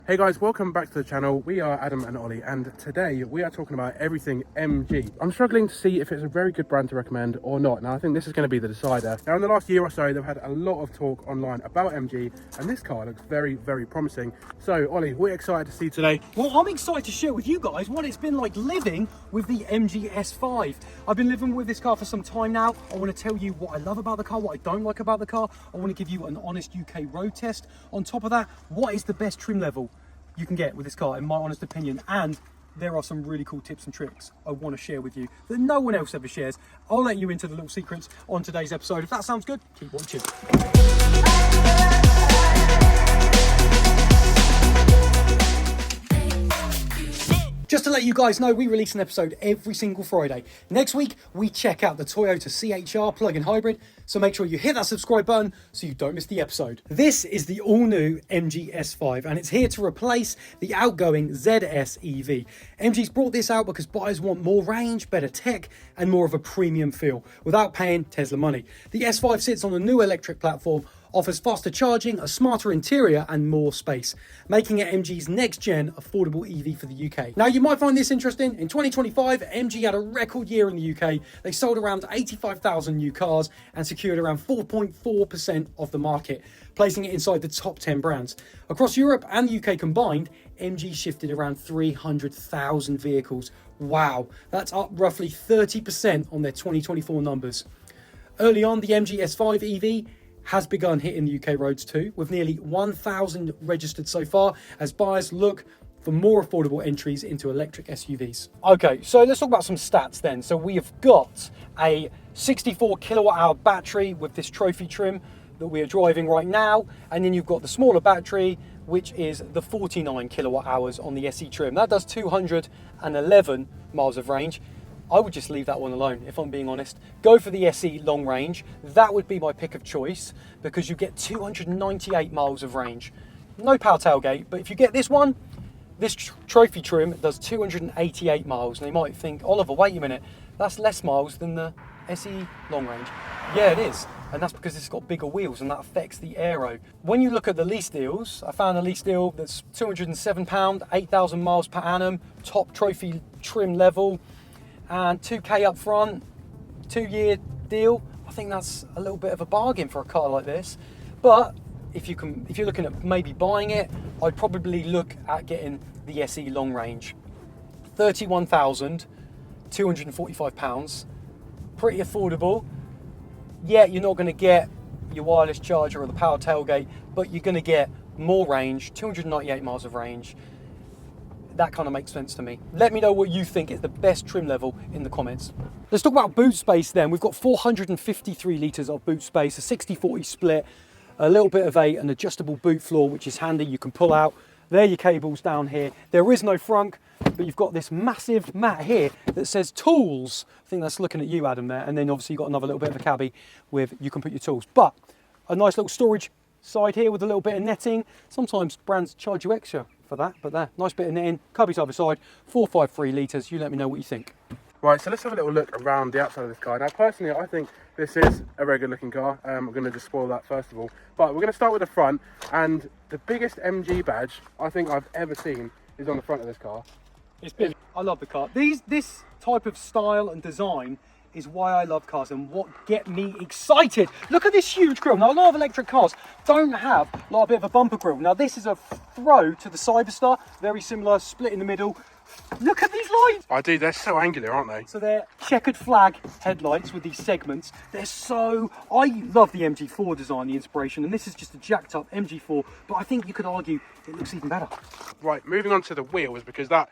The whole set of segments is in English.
Hey guys, welcome back to the channel. We are Adam and Ollie, and today we are talking about everything MG. I'm struggling to see if it's a very good brand to recommend or not. Now I think this is going to be the decider. Now in the last year or so, they've had a lot of talk online about MG, and this car looks very, very promising. So Ollie, we're excited to see today. Well, I'm excited to share with you guys what it's been like living with the MGS5. I've been living with this car for some time now. I want to tell you what I love about the car, what I don't like about the car. I want to give you an honest UK road test. On top of that, what is the best trim level you can get with this car, in my honest opinion. And there are some really cool tips and tricks I want to share with you that no one else ever shares. I'll let you into the little secrets on today's episode. If that sounds good, keep watching. Just to let you guys know, we release an episode every single Friday. Next week, we check out the Toyota CHR plug-in hybrid, so make sure you hit that subscribe button so you don't miss the episode. This is the all-new MGS5, and it's here to replace the outgoing ZS EV. MG's brought this out because buyers want more range, better tech, and more of a premium feel, without paying Tesla money. The S5 sits on a new electric platform, offers faster charging, a smarter interior and more space, making it MG's next-gen affordable EV for the UK. Now you might find this interesting. In 2025, MG had a record year in the UK. They sold around 85,000 new cars and secured around 4.4% of the market, placing it inside the top 10 brands. Across Europe and the UK combined, MG shifted around 300,000 vehicles. Wow, that's up roughly 30% on their 2024 numbers. Early on, the MGS5 EV has begun hitting the UK roads too, with nearly 1,000 registered so far as buyers look for more affordable entries into electric SUVs. Okay, so let's talk about some stats then. So we have got a 64 kilowatt hour battery with this trophy trim that we are driving right now, and then you've got the smaller battery, which is the 49 kilowatt hours on the SE trim. That does 211 miles of range. I would just leave that one alone, if I'm being honest. Go for the SE long range. That would be my pick of choice because you get 298 miles of range. No power tailgate, but if you get this one, this trophy trim does 288 miles. And you might think, Oliver, wait a minute, that's less miles than the SE long range. Yeah, it is. And that's because it's got bigger wheels and that affects the aero. When you look at the lease deals, I found a lease deal that's £207, 8,000 miles per annum, top trophy trim level, and 2k up front, 2-year deal. I think that's a little bit of a bargain for a car like this. But if you're looking at maybe buying it, I'd probably look at getting the SE long range. £31,245, pretty affordable. Yeah, you're not going to get your wireless charger or the power tailgate, but you're going to get more range, 298 miles of range. That kind of makes sense to me. Let me know what you think is the best trim level in the comments. Let's talk about boot space then. We've got 453 litres of boot space, a 60-40 split, a little bit of an adjustable boot floor, which is handy. You can pull out. There are your cables down here. There is no frunk, but you've got this massive mat here that says tools. I think that's looking at you, Adam, there. And then obviously you've got another little bit of a cabbie with you can put your tools. But a nice little storage side here with a little bit of netting. Sometimes brands charge you extra for that, but there, nice bit of netting, cubbies either side, 453 litres. You let me know what you think. Right, so let's have a little look around the outside of this car. Now personally, I think this is a very good looking car. I'm going to just spoil that first of all. But we're going to start with the front, and the biggest MG badge I think I've ever seen is on the front of this car. It's big. I love the car. This type of style and design is why I love cars and what get me excited. Look at this huge grille. Now, a lot of electric cars don't have a lot of bit of a bumper grille. Now, this is a throw to the Cyberstar, very similar, split in the middle. Look at these lights. I do, they're so angular, aren't they? So they're checkered flag headlights with these segments. I love the MG4 design, the inspiration, and this is just a jacked up MG4, but I think you could argue it looks even better. Right, moving on to the wheels, because they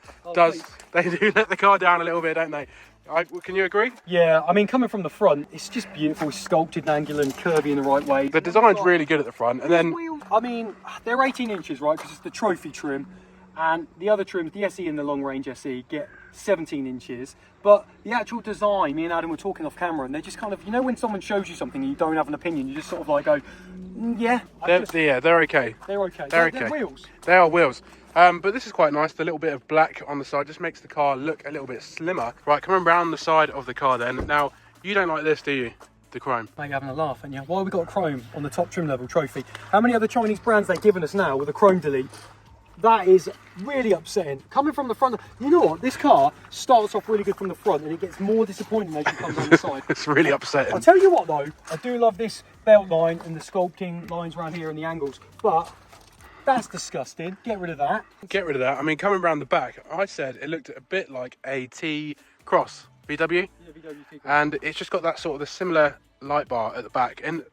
do let the car down a little bit, don't they? Can you agree? Yeah, I mean, coming from the front, it's just beautiful, sculpted and angular and curvy in the right way. The design's really good at the front, and then wheels, I mean, they're 18 inches, right, because it's the trophy trim. And the other trims, the SE and the long range SE, get 17 inches. But the actual design, me and Adam were talking off camera, and they're just kind of, you know, when someone shows you something and you don't have an opinion, you just sort of like go, yeah. They're okay. They're okay. They're wheels. They are wheels. But this is quite nice. The little bit of black on the side just makes the car look a little bit slimmer. Right, coming around the side of the car then. Now, you don't like this, do you? The chrome. Mate, you're having a laugh, and why have we got chrome on the top trim level trophy? How many other Chinese brands they've given us now with a chrome delete? That is really upsetting. Coming from the front, you know what? This car starts off really good from the front and it gets more disappointing as you come down the side. It's really upsetting. I'll tell you what though, I do love this belt line and the sculpting lines around here and the angles, but that's disgusting. Get rid of that. Get rid of that. I mean, coming around the back, I said it looked a bit like a T-Cross VW. Yeah, VW T-Cross. And it's just got that sort of the similar light bar at the back. And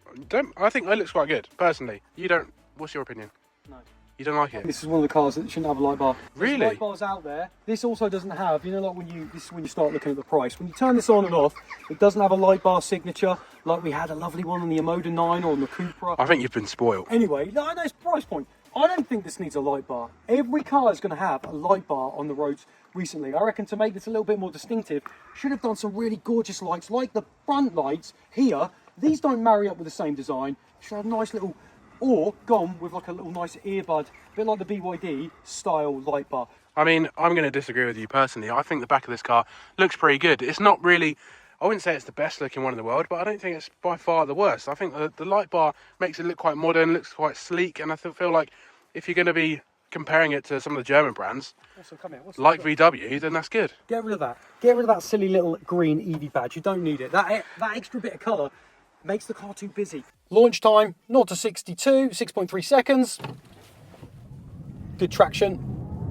I think it looks quite good, personally. You don't, what's your opinion? No. You don't like it? This is one of the cars that shouldn't have a light bar. Really? There's light bars out there. This also doesn't have, you know, like this is when you start looking at the price. When you turn this on and off, it doesn't have a light bar signature like we had a lovely one on the Emoda 9 or on the Cupra. I think you've been spoiled. Anyway, no, it's price point. I don't think this needs a light bar. Every car is going to have a light bar on the roads recently. I reckon to make this a little bit more distinctive, should have done some really gorgeous lights, like the front lights here. These don't marry up with the same design. Should have a nice little, or gone with like a little nice earbud, a bit like the BYD style light bar. I mean, I'm going to disagree with you personally. I think the back of this car looks pretty good. It's not really, I wouldn't say it's the best looking one in the world, but I don't think it's by far the worst. I think the light bar makes it look quite modern, looks quite sleek, and I feel like if you're going to be comparing it to some of the German brands, like VW, then that's good. Get rid of that. Get rid of that silly little green EV badge. You don't need it. That extra bit of colour makes the car too busy. Launch time, 0 to 62, 6.3 seconds. Good traction,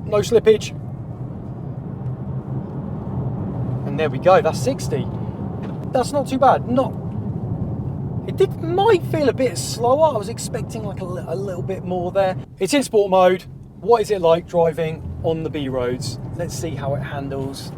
no slippage. And there we go, that's 60. That's not too bad. It might feel a bit slower. I was expecting like a little bit more there. It's in sport mode. What is it like driving on the B roads? Let's see how it handles.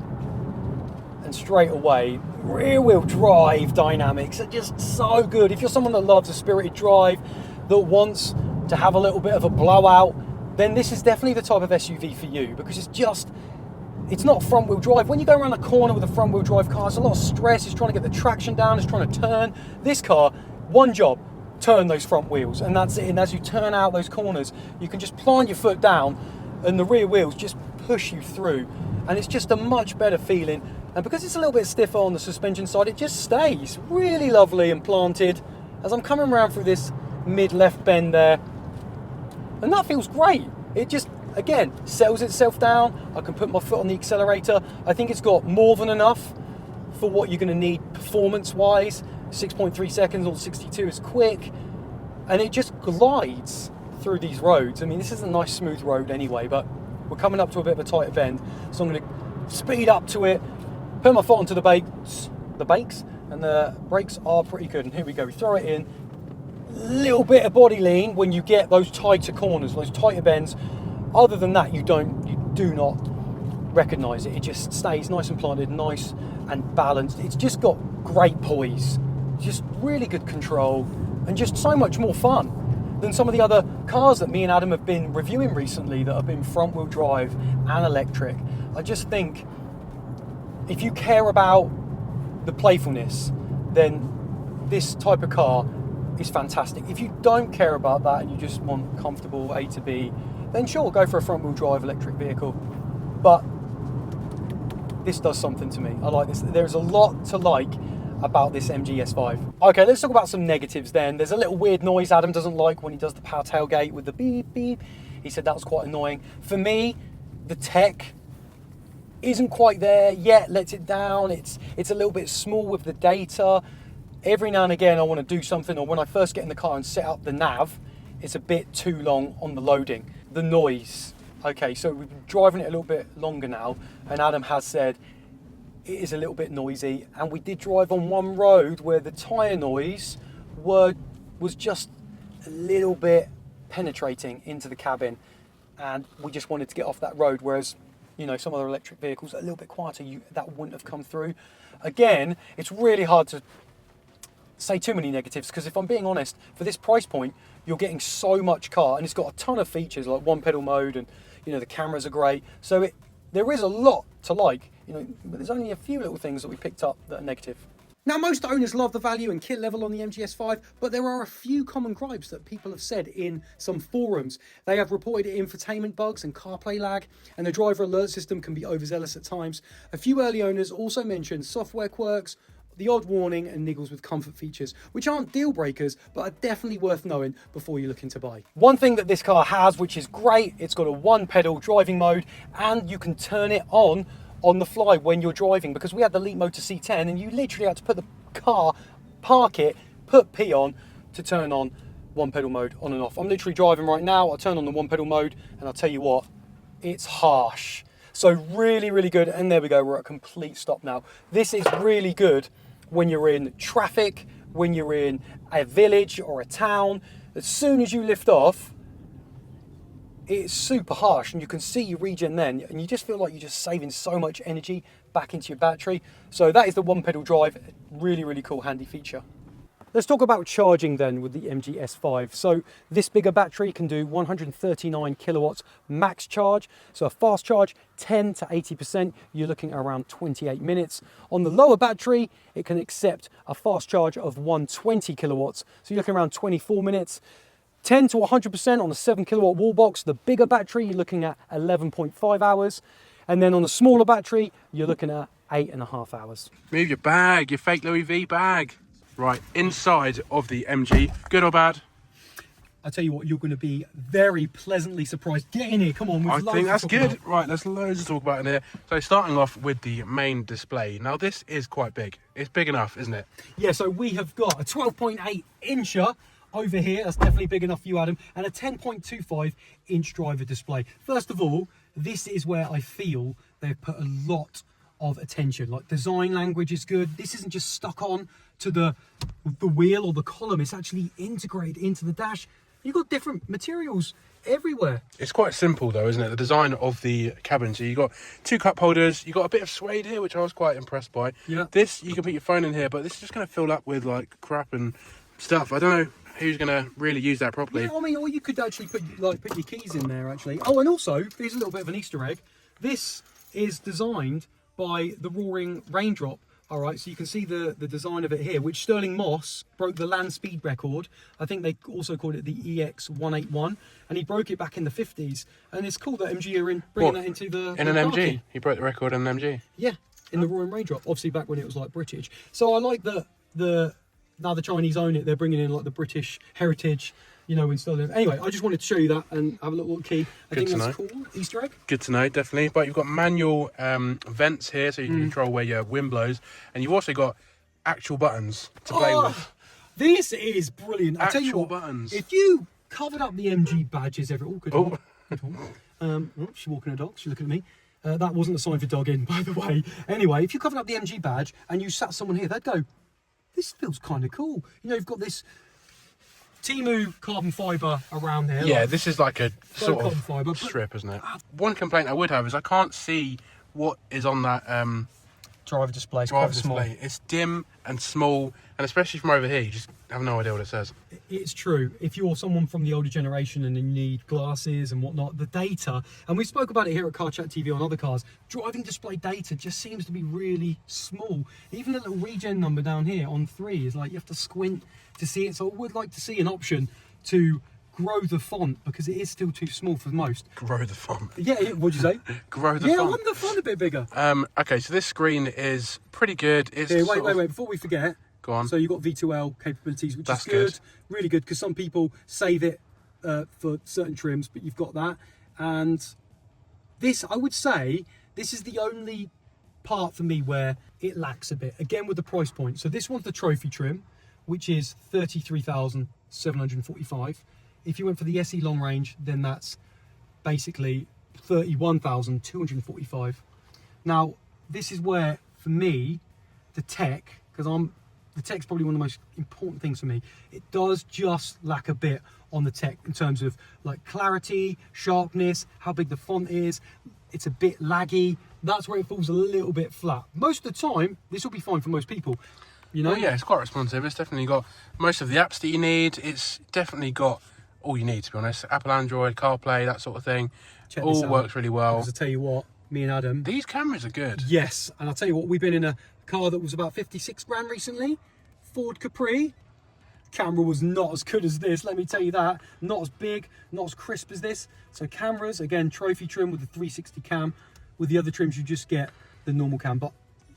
And straight away, rear wheel drive dynamics are just so good. If you're someone that loves a spirited drive, that wants to have a little bit of a blowout, then this is definitely the type of SUV for you, because it's not front wheel drive. When you go around a corner with a front wheel drive car, it's a lot of stress. It's trying to get the traction down, it's trying to turn. This car, one job, turn those front wheels, and that's it. And as you turn out those corners, you can just plant your foot down and the rear wheels just push you through. And it's just a much better feeling. And because it's a little bit stiffer on the suspension side, it just stays really lovely and planted as I'm coming around through this mid-left bend there. And that feels great. It just, again, settles itself down. I can put my foot on the accelerator. I think it's got more than enough for what you're going to need performance-wise. 6.3 seconds on 62 is quick. And it just glides through these roads. I mean, this is a nice smooth road anyway, but we're coming up to a bit of a tighter bend. So I'm going to speed up to it, put my foot onto the brakes, and the brakes are pretty good. And here we go, we throw it in. Little bit of body lean when you get those tighter corners, those tighter bends. Other than that, you do not recognize it. It just stays nice and planted, nice and balanced. It's just got great poise, just really good control, and just so much more fun than some of the other cars that me and Adam have been reviewing recently that have been front wheel drive and electric. I just think if you care about the playfulness, then this type of car is fantastic. If you don't care about that and you just want comfortable A to B, then sure, go for a front wheel drive electric vehicle. But this does something to me. I like this. There's a lot to like about this MGS5. Okay, let's talk about some negatives then. There's a little weird noise Adam doesn't like when he does the power tailgate with the beep beep. He said that was quite annoying. For me, the tech isn't quite there yet, lets it down. It's a little bit small with the data. Every now and again I want to do something, or when I first get in the car and set up the nav, it's a bit too long on the loading. The noise. Okay, so we've been driving it a little bit longer now, and Adam has said it is a little bit noisy, and we did drive on one road where the tyre noise was just a little bit penetrating into the cabin, and we just wanted to get off that road, whereas, you know, some other electric vehicles are a little bit quieter, that wouldn't have come through. Again, it's really hard to say too many negatives, because if I'm being honest, for this price point, you're getting so much car, and it's got a ton of features like one pedal mode, and you know, the cameras are great. So there is a lot to like, you know, but there's only a few little things that we picked up that are negative. Now, most owners love the value and kit level on the MGS5, but there are a few common gripes that people have said in some forums. They have reported infotainment bugs and CarPlay lag, and the driver alert system can be overzealous at times. A few early owners also mentioned software quirks, the odd warning and niggles with comfort features, which aren't deal breakers, but are definitely worth knowing before you're looking to buy. One thing that this car has, which is great, it's got a one pedal driving mode, and you can turn it on the fly when you're driving, because we had the Leap Motor C10 and you literally had to put the car, park it, put P on to turn on one pedal mode on and off. I'm literally driving right now, I'll turn on the one pedal mode and I'll tell you what, it's harsh. So really, really good. And there we go, we're at complete stop now. This is really good when you're in traffic, when you're in a village or a town. As soon as you lift off, it's super harsh and you can see your regen then, and you just feel like you're just saving so much energy back into your battery. So that is the one pedal drive. Really, really cool, handy feature. Let's talk about charging then with the MGS5. So this bigger battery can do 139 kilowatts max charge. So a fast charge, 10 to 80%, you're looking at around 28 minutes. On the lower battery, it can accept a fast charge of 120 kilowatts. So you're looking around 24 minutes. 10 to 100% on the 7 kilowatt wall box. The bigger battery, you're looking at 11.5 hours. And then on the smaller battery, you're looking at 8.5 hours. Move your bag, your fake Louis V bag. Right, inside of the MG, good or bad? I tell you what, you're going to be very pleasantly surprised. Get in here, come on. I think that's good. Right, there's loads to talk about in here. So starting off with the main display. Now this is quite big. It's big enough, isn't it? Yeah, so we have got a 12.8 incher over here. That's definitely big enough for you, Adam. And a 10.25 inch driver display. First of all, this is where I feel they've put a lot of attention. Like, design language is good. This isn't just stuck on to the wheel or the column. It's actually integrated into the dash. You've got different materials everywhere. It's quite simple though, isn't it? The design of the cabin. So you've got two cup holders, you've got a bit of suede here, which I was quite impressed by. Yeah. This, you can put your phone in here, but this is just going to fill up with like crap and stuff. I don't know who's going to really use that properly. Yeah, I mean, or you could actually put your keys in there actually. Oh, and also, here's a little bit of an Easter egg. This is designed by the Roaring Raindrop. All right, so you can see the design of it here, which Sterling Moss broke the land speed record. I think they also called it the EX181, and he broke it back in the 50s. And it's cool that MG are bringing that into the... In an MG? He broke the record in an MG? Yeah, in the Roaring Raindrop, obviously back when it was like British. So I like that now the Chinese own it, they're bringing in like the British heritage, you know, in Sterling. Anyway, I just wanted to show you that and have a little key. I think that's cool. Easter egg. Good to know, definitely. But you've got manual vents here, so you can control where your wind blows. And you've also got actual buttons to play with. This is brilliant. I tell you what, buttons. If you covered up the MG badges she's walking her dog. She's looking at me. That wasn't a sign for dogging, by the way. Anyway, if you covered up the MG badge and you sat someone here, they'd go, this feels kind of cool. You know, you've got this Timu carbon fibre around there. Yeah, like, this is like a sort of fibre, strip, isn't it? One complaint I would have is I can't see what is on that driver display. It's driver quite small. display. It's dim and small, and especially from over here, you just have no idea what it says. It's true. If you're someone from the older generation and you need glasses and whatnot, the data, and we spoke about it here at Car Chat TV on other cars, driving display data just seems to be really small. Even the little regen number down here on 3 is like you have to squint to see it. So I would like to see an option to grow the font, because it is still too small for most. Grow the font? Yeah, what'd you say? Grow the font. Yeah, I want the font a bit bigger. Okay, so this screen is pretty good. It's wait, before we forget. Go on. So you've got V2L capabilities, which That's is good. Really good, because some people save it for certain trims, but you've got that. And this, I would say, this is the only part for me where it lacks a bit. Again, with the price point. So this one's the trophy trim, which is 33,745. If you went for the SE long range, then that's basically 31,245. Now, this is where, for me, the tech, because the tech's probably one of the most important things for me. It does just lack a bit on the tech in terms of like clarity, sharpness, how big the font is. It's a bit laggy. That's where it falls a little bit flat. Most of the time, this will be fine for most people. You know? Oh, yeah, it's quite responsive. It's definitely got most of the apps that you need. It's definitely got all you need, to be honest. Apple, Android, CarPlay, that sort of thing. All works really well. Because I tell you what, me and Adam... These cameras are good. Yes, and I'll tell you what, we've been in a car that was about 56 grand recently. Ford Capri. Camera was not as good as this, let me tell you that. Not as big, not as crisp as this. So cameras, again, trophy trim with the 360 cam. With the other trims, you just get the normal cam. But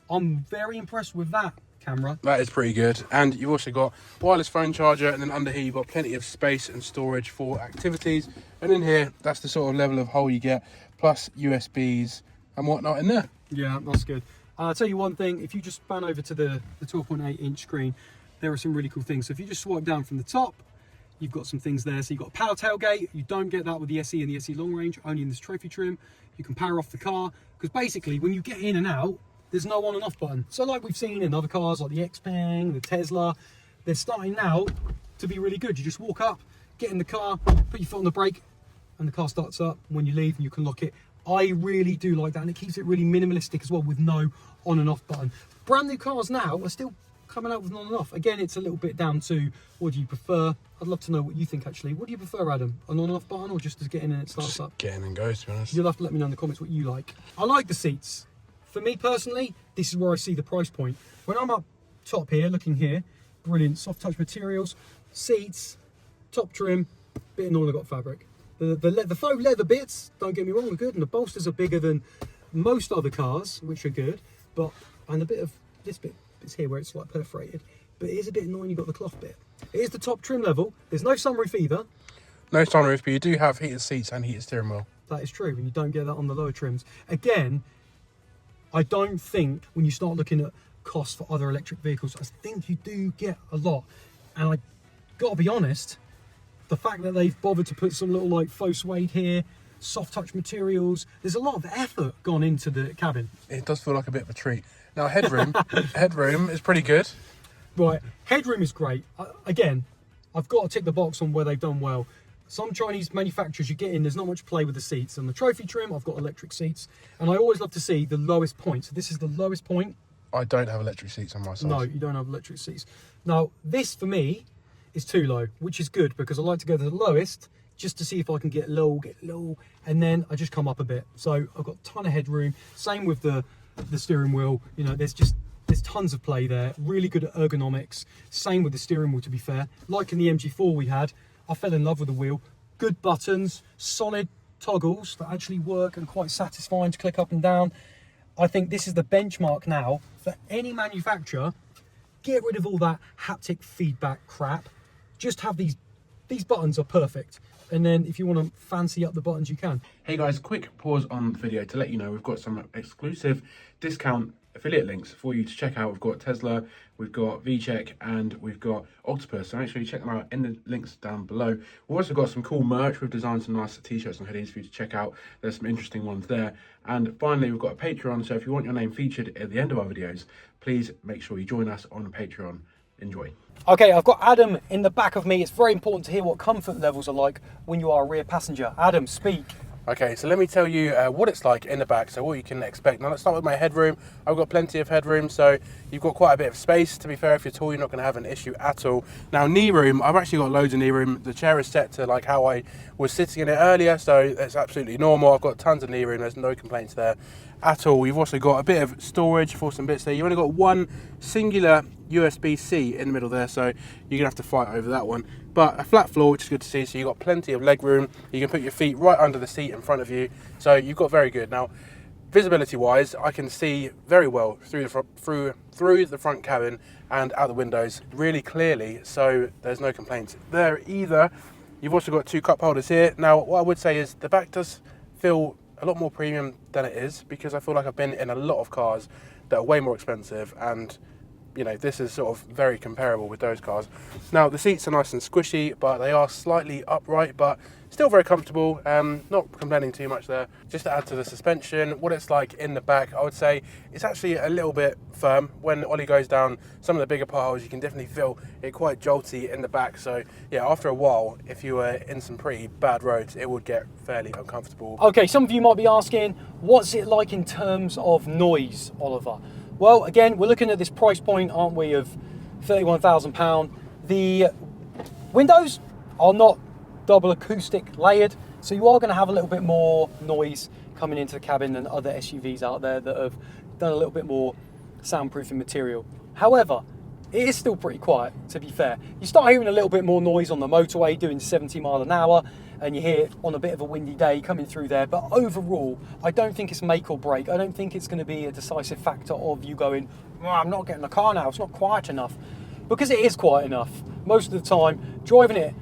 I'm very impressed with that. camera. That is pretty good. And you've also got wireless phone charger, and then under here you've got plenty of space and storage for activities. And in here, that's the sort of level of hole you get, plus USBs and whatnot in there. Yeah, that's good. I'll tell you one thing, if you just span over to the 12.8 inch screen, there are some really cool things. So if you just swipe down from the top, you've got some things there. So you've got a power tailgate. You don't get that with the SE and the SE long range, only in this trophy trim. You can power off the car, because basically when you get in and out, there's no on and off button. So like we've seen in other cars like the Xpeng, the Tesla, they're starting now to be really good. You just walk up, get in the car, put your foot on the brake, and the car starts up. When you leave, you can lock it. I really do like that, and it keeps it really minimalistic as well, with no on and off button. Brand new cars now are still coming out with on and off. Again, it's a little bit down to what do you prefer. I'd love to know what you think actually. What do you prefer, Adam? An on and off button, or just to get in and it starts Just up? get in and go, to be honest. You'll have to let me know in the comments what you like. I like the seats. For me personally, this is where I see the price point. When I'm up top here, looking here, brilliant soft touch materials, seats, top trim, bit of Northern got fabric. The faux leather bits, don't get me wrong, are good, and the bolsters are bigger than most other cars, which are good. But and a bit of this bit is here where it's like perforated, but it is a bit annoying. You've got the cloth bit. It is the top trim level. There's no sunroof either. No sunroof, but you do have heated seats and heated steering wheel. That is true, and you don't get that on the lower trims. Again, I don't think when you start looking at costs for other electric vehicles, I think you do get a lot. And I gotta be honest, the fact that they've bothered to put some little like faux suede here, soft touch materials, there's a lot of effort gone into the cabin. It does feel like a bit of a treat. Now headroom, headroom is pretty good. Right, headroom is great. Again, I've got to tick the box on where they've done well. Some Chinese manufacturers you get in, there's not much play with the seats. On the trophy trim, I've got electric seats, and I always love to see the lowest point. So this is the lowest point. I don't have electric seats on my side. No, you don't have electric seats. Now, this for me is too low, which is good because I like to go to the lowest just to see if I can get low, and then I just come up a bit. So I've got a ton of headroom. Same with the steering wheel. You know, there's tons of play there. Really good at ergonomics. Same with the steering wheel, to be fair. Like in the MG4 we had, I fell in love with the wheel. Good buttons, solid toggles that actually work and quite satisfying to click up and down. I think this is the benchmark now for any manufacturer. Get rid of all that haptic feedback crap. Just have these buttons are perfect. And then if you want to fancy up the buttons, you can. Hey guys, quick pause on the video to let you know we've got some exclusive discount affiliate links for you to check out. We've got Tesla, we've got VCheck, and we've got Octopus. So make sure you check them out in the links down below. We've also got some cool merch. We've designed some nice t-shirts and hoodies for you to check out. There's some interesting ones there. And finally, we've got a Patreon. So if you want your name featured at the end of our videos, please make sure you join us on Patreon. Enjoy. Okay, I've got Adam in the back of me. It's very important to hear what comfort levels are like when you are a rear passenger. Adam, speak. Okay, so let me tell you what it's like in the back, so what you can expect. Now let's start with my headroom. I've got plenty of headroom, so you've got quite a bit of space. To be fair, if you're tall, you're not going to have an issue at all. Now knee room, I've actually got loads of knee room. The chair is set to like how I was sitting in it earlier, so that's absolutely normal. I've got tons of knee room, there's no complaints there at all. You've also got a bit of storage for some bits there. You've only got one singular USB-C in the middle there, so you're gonna have to fight over that one. But a flat floor, which is good to see, so you've got plenty of leg room. You can put your feet right under the seat in front of you, so you've got very good. Now, visibility wise, I can see very well through the front cabin and out the windows really clearly, so there's no complaints there either. You've also got two cup holders here. Now, what I would say is the back does feel a lot more premium than it is, because I feel like I've been in a lot of cars that are way more expensive, and you know, this is sort of very comparable with those cars. Now, the seats are nice and squishy, but they are slightly upright, but still very comfortable. Not complaining too much there. Just to add to the suspension, what it's like in the back, I would say it's actually a little bit firm. When Ollie goes down some of the bigger potholes, you can definitely feel it quite jolty in the back. So yeah, after a while, if you were in some pretty bad roads, it would get fairly uncomfortable. Okay, some of you might be asking, what's it like in terms of noise, Oliver? Well, again, we're looking at this price point, aren't we, of £31,000. The windows are not double acoustic layered, so you are going to have a little bit more noise coming into the cabin than other SUVs out there that have done a little bit more soundproofing material. However, it is still pretty quiet, to be fair. You start hearing a little bit more noise on the motorway doing 70 mile an hour, and you hear it on a bit of a windy day coming through there. But overall, I don't think it's make or break. I don't think it's going to be a decisive factor of you going, oh, I'm not getting the car now, it's not quiet enough. Because it is quiet enough. Most of the time, driving it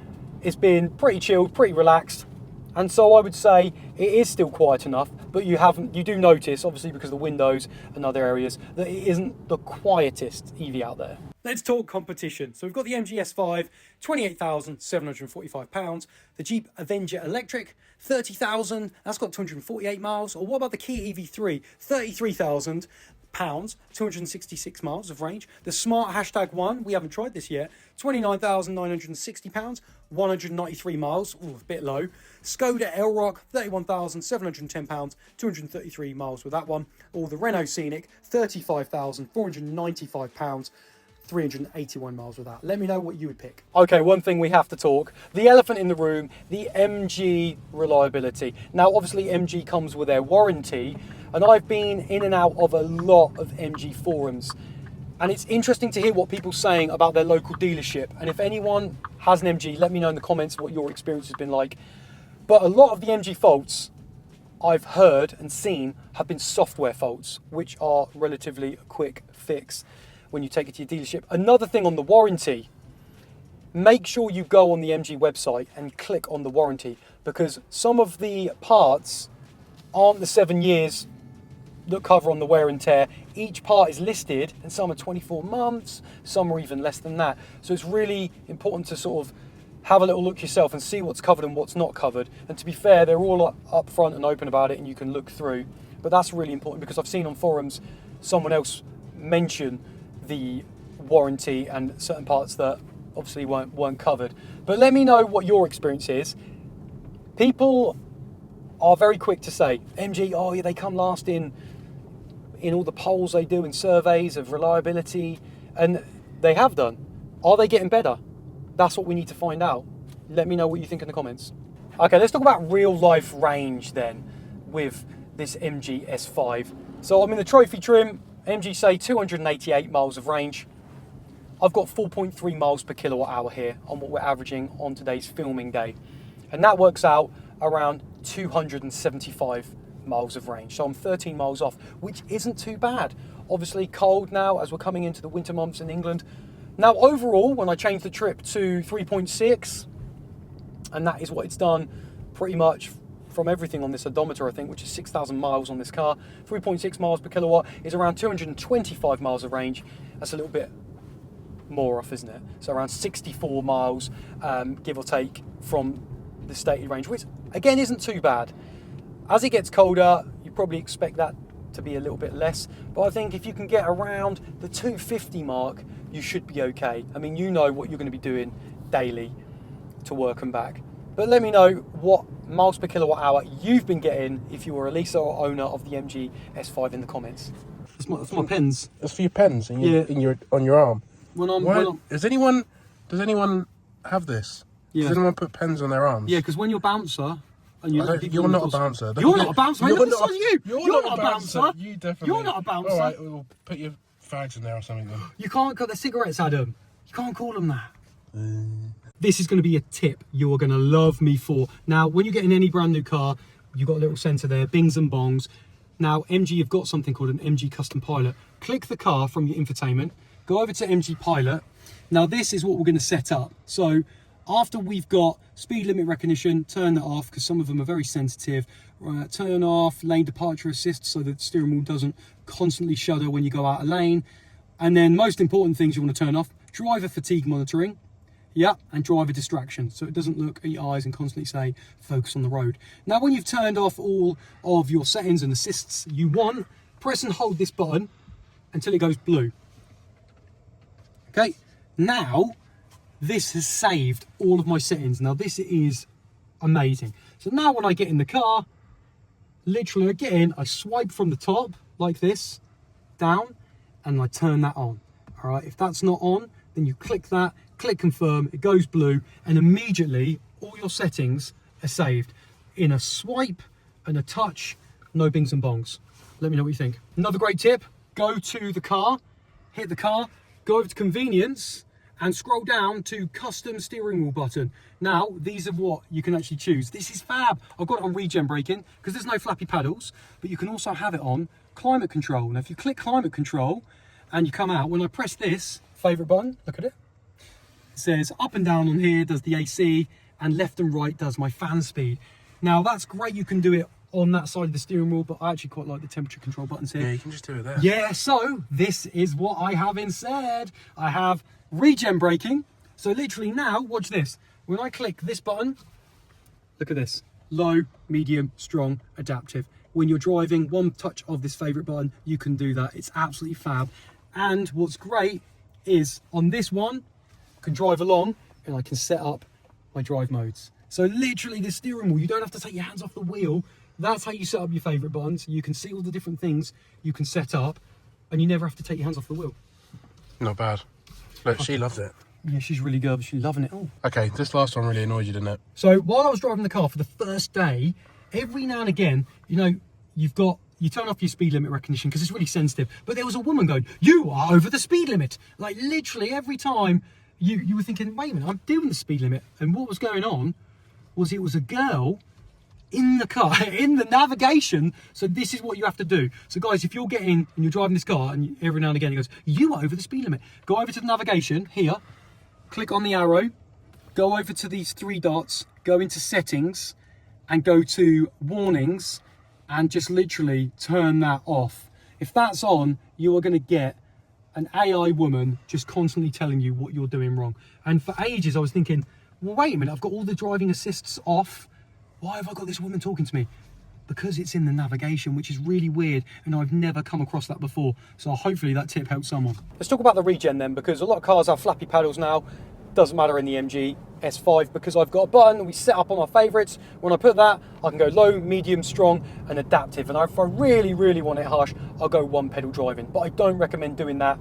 has been pretty chilled, pretty relaxed. And so I would say it is still quiet enough, but you do notice, obviously because of the windows and other areas, that it isn't the quietest EV out there. Let's talk competition. So we've got the MGS5, £28,745. The Jeep Avenger Electric, £30,000. That's got 248 miles. Or what about the Kia EV3, £33,000. 266 miles of range. The Smart #1, we haven't tried this yet, £29,960, 193 miles, ooh, a bit low. Skoda Elrock, £31,710, 233 miles with that one. Or the Renault Scenic, £35,495, 381 miles with that. Let me know what you would pick. Okay, one thing we have to talk, the elephant in the room, the MG reliability. Now, obviously MG comes with their warranty, and I've been in and out of a lot of MG forums, and it's interesting to hear what people are saying about their local dealership. And if anyone has an MG, let me know in the comments what your experience has been like. But a lot of the MG faults I've heard and seen have been software faults, which are relatively a quick fix when you take it to your dealership. Another thing on the warranty, make sure you go on the MG website and click on the warranty, because some of the parts aren't the 7 years that cover on the wear and tear. Each part is listed, and some are 24 months, some are even less than that. So it's really important to sort of have a little look yourself and see what's covered and what's not covered. And to be fair, they're all up front and open about it, and you can look through. But that's really important, because I've seen on forums someone else mention the warranty and certain parts that obviously weren't covered. But let me know what your experience is. People are very quick to say, MG, oh yeah, they come last in all the polls they do in surveys of reliability, and they have done. Are they getting better? That's what we need to find out. Let me know what you think in the comments. Okay, let's talk about real life range then with this MGS5. So I'm in the trophy trim. MG say 288 miles of range. I've got 4.3 miles per kilowatt hour here on what we're averaging on today's filming day. And that works out around 275 miles of range. So I'm 13 miles off, which isn't too bad. Obviously cold now as we're coming into the winter months in England. Now overall, when I change the trip to 3.6, and that is what it's done pretty much from everything on this odometer, I think, which is 6,000 miles on this car. 3.6 miles per kilowatt is around 225 miles of range. That's a little bit more off, isn't it? So around 64 miles, give or take, from the stated range, which again isn't too bad. As it gets colder, you probably expect that to be a little bit less, but I think if you can get around the 250 mark, you should be okay. I mean, you know what you're going to be doing daily to work and back. But let me know what miles per kilowatt hour you've been getting if you were a leaser or owner of the MG S5 in the comments. That's my pens. That's for your pens on your arm. Does anyone have this? Yeah. Does anyone put pens on their arms? Yeah, because when you're a bouncer and you're not a bouncer. You're not a bouncer. You're not a bouncer. You definitely. You're not a bouncer. All right, we'll put your fags in there or something then. You can't cut the cigarettes, Adam. You can't call them that. This is going to be a tip you are going to love me for. Now, when you get in any brand new car, you've got a little sensor there, bings and bongs. Now, MG have got something called an MG Custom Pilot. Click the car from your infotainment, go over to MG Pilot. Now, this is what we're going to set up. So, after we've got speed limit recognition, turn that off because some of them are very sensitive. Turn off lane departure assist so that the steering wheel doesn't constantly shudder when you go out of lane. And then most important things you want to turn off, driver fatigue monitoring. Yeah, and driver distraction, so it doesn't look at your eyes and constantly say, focus on the road. Now, when you've turned off all of your settings and assists you want, press and hold this button until it goes blue. Okay, now, this has saved all of my settings. Now, this is amazing. So now when I get in the car, literally I get in, I swipe from the top like this, down, and I turn that on. All right, if that's not on, then you click that, click confirm, it goes blue, and immediately all your settings are saved in a swipe and a touch, no bings and bongs. Let me know what you think. Another great tip, go to the car, hit the car, go over to convenience and scroll down to custom steering wheel button. Now, these are what you can actually choose. This is fab. I've got it on regen braking because there's no flappy paddles, but you can also have it on climate control. Now, if you click climate control and you come out, when I press this favorite button, look at it. It says up and down on here does the AC, and left and right does my fan speed. Now, that's great. You can do it on that side of the steering wheel, but I actually quite like the temperature control buttons here. Yeah, you can just do it there. Yeah, so this is what I have instead. I have regen braking. So literally now, watch this. When I click this button, look at this. Low, medium, strong, adaptive. When you're driving, one touch of this favorite button, you can do that. It's absolutely fab. And what's great is on this one, I can drive along and I can set up my drive modes. So literally the steering wheel, you don't have to take your hands off the wheel. That's how you set up your favorite buttons. You can see all the different things you can set up and you never have to take your hands off the wheel. Not bad. Look, she loves it. Yeah, she's really good. She's loving it all. Okay, this last one really annoyed you, didn't it? So while I was driving the car for the first day, every now and again, you know, you turn off your speed limit recognition because it's really sensitive. But there was a woman going, "You are over the speed limit." Like literally every time you were thinking, wait a minute, I'm doing the speed limit. And what was going on was it was a girl in the car, in the navigation. So this is what you have to do. So guys, if you're getting and you're driving this car and every now and again it goes, "You are over the speed limit," go over to the navigation here, click on the arrow, go over to these three dots, go into settings and go to warnings and just literally turn that off. If that's on, you are going to get an AI woman just constantly telling you what you're doing wrong. And for ages I was thinking, well, wait a minute, I've got all the driving assists off. Why have I got this woman talking to me? Because it's in the navigation, which is really weird, and I've never come across that before. So hopefully that tip helps someone. Let's talk about the regen then, because a lot of cars have flappy paddles now. Doesn't matter in the MGS5 because I've got a button we set up on our favourites. When I put that, I can go low, medium, strong, and adaptive. And if I really, really want it harsh, I'll go one pedal driving. But I don't recommend doing that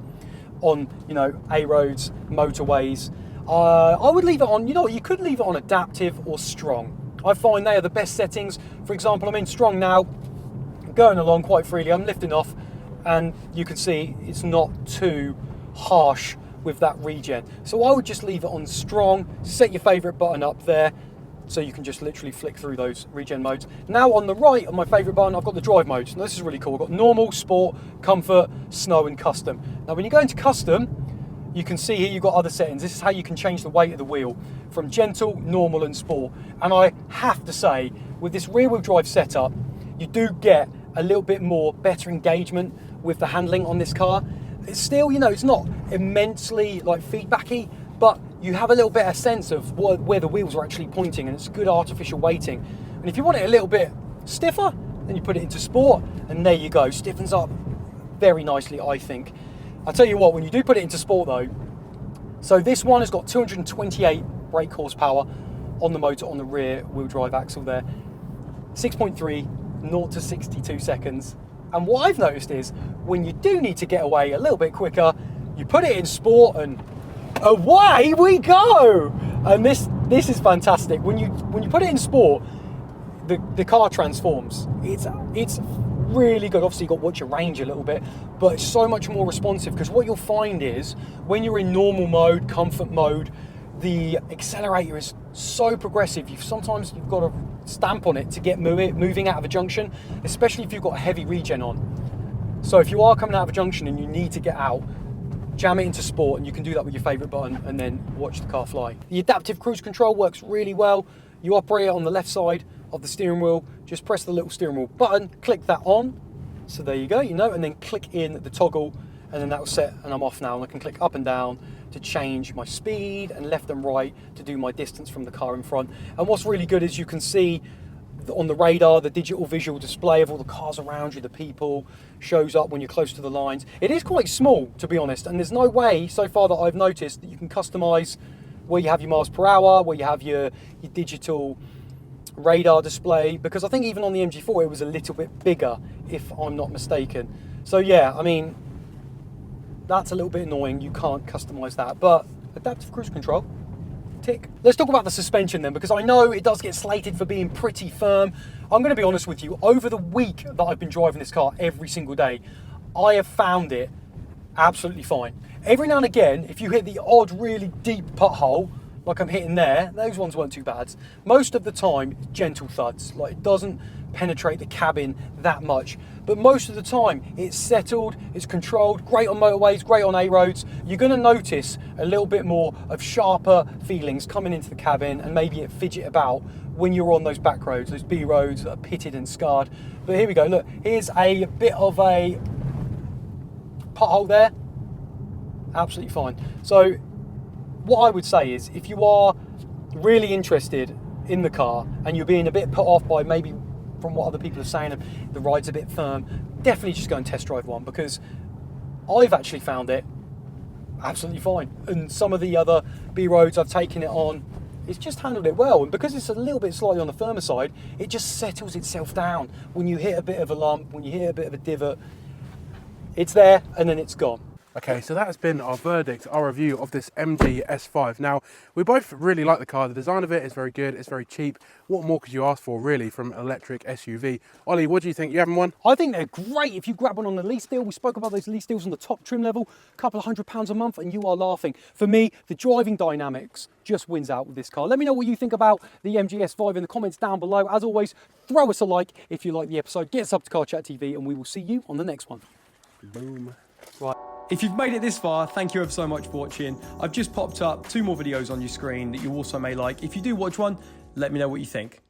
on, you know, A roads, motorways. I would leave it on, you know what, you could leave it on adaptive or strong. I find they are the best settings. For example, I'm in strong now, going along quite freely, I'm lifting off, and you can see it's not too harsh with that regen. So I would just leave it on strong, set your favourite button up there, so you can just literally flick through those regen modes. Now on the right of my favourite button, I've got the drive modes. Now this is really cool. I've got normal, sport, comfort, snow and custom. Now when you go into custom, you can see here you've got other settings. This is how you can change the weight of the wheel from gentle, normal and sport. And I have to say, with this rear wheel drive setup, you do get a little bit more better engagement with the handling on this car. It's still, you know, it's not immensely like feedbacky, but you have a little better sense of where the wheels are actually pointing, and it's good artificial weighting. And if you want it a little bit stiffer, then you put it into sport, and there you go, stiffens up very nicely, I think. I'll tell you what, when you do put it into sport though, so this one has got 228 brake horsepower on the motor on the rear wheel drive axle there, 6.3, 0 to 62 seconds. And what I've noticed is when you do need to get away a little bit quicker, you put it in sport and away we go. And this is fantastic. When you put it in sport, the car transforms. It's really good. Obviously you've got to watch your range a little bit, but it's so much more responsive, because what you'll find is when you're in normal mode, comfort mode, the accelerator is so progressive. Sometimes you've got to stamp on it to get moving out of a junction, especially if you've got a heavy regen on. So if you are coming out of a junction and you need to get out, jam it into sport, and you can do that with your favorite button and then watch the car fly. The adaptive cruise control works really well. You operate it on the left side of the steering wheel, just press the little steering wheel button, click that on, so there you go, you know, and then click in the toggle, and then that will set, and I'm off now, and I can click up and down to change my speed, and left and right to do my distance from the car in front. And what's really good is you can see on the radar, the digital visual display of all the cars around you, the people, shows up when you're close to the lines. It is quite small, to be honest, and there's no way so far that I've noticed that you can customize where you have your miles per hour, where you have your digital radar display, because I think even on the MG4 it was a little bit bigger, if I'm not mistaken. So yeah, I mean, that's a little bit annoying, you can't customize that, but adaptive cruise control, tick. Let's talk about the suspension then, because I know it does get slated for being pretty firm. I'm going to be honest with you, over the week that I've been driving this car every single day, I have found it absolutely fine. Every now and again, if you hit the odd, really deep pothole, like I'm hitting there, those ones weren't too bad. Most of the time, gentle thuds. Like, it doesn't penetrate the cabin that much. But most of the time, it's settled, it's controlled, great on motorways, great on A roads. You're gonna notice a little bit more of sharper feelings coming into the cabin, and maybe it fidget about when you're on those back roads, those B roads that are pitted and scarred. But here we go, look, here's a bit of a pothole there, absolutely fine. So what I would say is, if you are really interested in the car and you're being a bit put off by maybe from what other people are saying, the ride's a bit firm, definitely just go and test drive one, because I've actually found it absolutely fine. And some of the other B roads I've taken it on, it's just handled it well. And because it's a little bit slightly on the firmer side, it just settles itself down. When you hit a bit of a lump, when you hit a bit of a divot, it's there and then it's gone. Okay, so that has been our verdict, our review of this MGS5. Now, we both really like the car. The design of it is very good, it's very cheap. What more could you ask for, really, from an electric SUV? Ollie, what do you think? You having one? I think they're great if you grab one on the lease deal. We spoke about those lease deals on the top trim level, a couple of £100 a month, and you are laughing. For me, the driving dynamics just wins out with this car. Let me know what you think about the MGS5 in the comments down below. As always, throw us a like if you like the episode. Get sub to Car Chat TV, and we will see you on the next one. Boom. Right. If you've made it this far, thank you ever so much for watching. I've just popped up 2 more videos on your screen that you also may like. If you do watch one, let me know what you think.